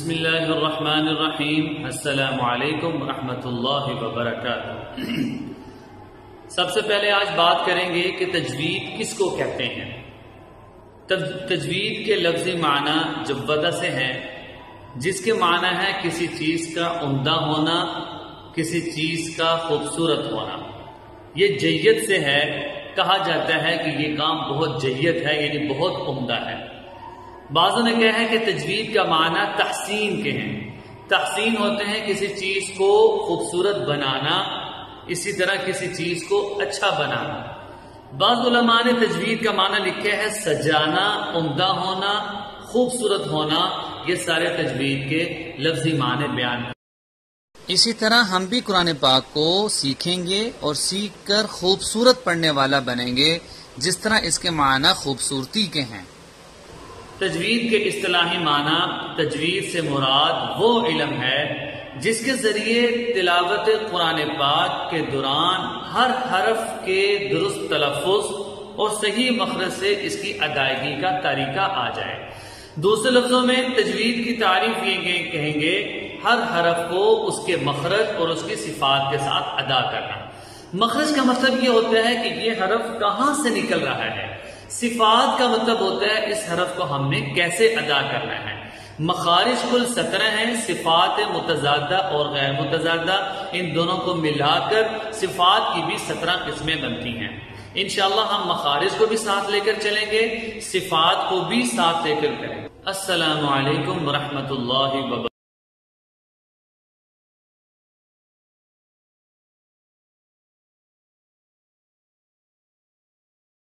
بسم اللہ الرحمن الرحیم۔ السلام علیکم ورحمۃ اللہ وبرکاتہ۔ سب سے پہلے آج بات کریں گے کہ تجوید کس کو کہتے ہیں۔ تجوید کے لفظی معنی جودہ سے ہیں، جس کے معنی ہے کسی چیز کا عمدہ ہونا، کسی چیز کا خوبصورت ہونا۔ یہ جید سے ہے، کہا جاتا ہے کہ یہ کام بہت جید ہے، یعنی بہت عمدہ ہے۔ بعضوں نے کہا ہے کہ تجوید کا معنی تحسین کے ہیں۔ تحسین ہوتے ہیں کسی چیز کو خوبصورت بنانا، اسی طرح کسی چیز کو اچھا بنانا۔ بعض علماء نے تجوید کا معنی لکھا ہے سجانا، عمدہ ہونا، خوبصورت ہونا۔ یہ سارے تجوید کے لفظی معنی بیان ہیں۔ اسی طرح ہم بھی قرآن پاک کو سیکھیں گے اور سیکھ کر خوبصورت پڑھنے والا بنیں گے، جس طرح اس کے معنی خوبصورتی کے ہیں۔ تجوید کے اصطلاحی معنی، تجوید سے مراد وہ علم ہے جس کے ذریعے تلاوت قرآن پاک کے دوران ہر حرف کے درست تلفظ اور صحیح مخرج سے اس کی ادائیگی کا طریقہ آ جائے۔ دوسرے لفظوں میں تجوید کی تعریف یہ کہیں گے ہر حرف کو اس کے مخرج اور اس کی صفات کے ساتھ ادا کرنا۔ مخرج کا مطلب یہ ہوتا ہے کہ یہ حرف کہاں سے نکل رہا ہے۔ صفات کا مطلب ہوتا ہے اس حرف کو ہم نے کیسے ادا کرنا ہے۔ مخارج کل 17 ہیں، صفات متضادہ اور غیر متضادہ، ان دونوں کو ملا کر صفات کی بھی 17 قسمیں بنتی ہیں۔ انشاءاللہ ہم مخارج کو بھی ساتھ لے کر چلیں گے، صفات کو بھی ساتھ لے کر کریں گے۔ السلام علیکم ورحمۃ اللہ وبرکاتہ۔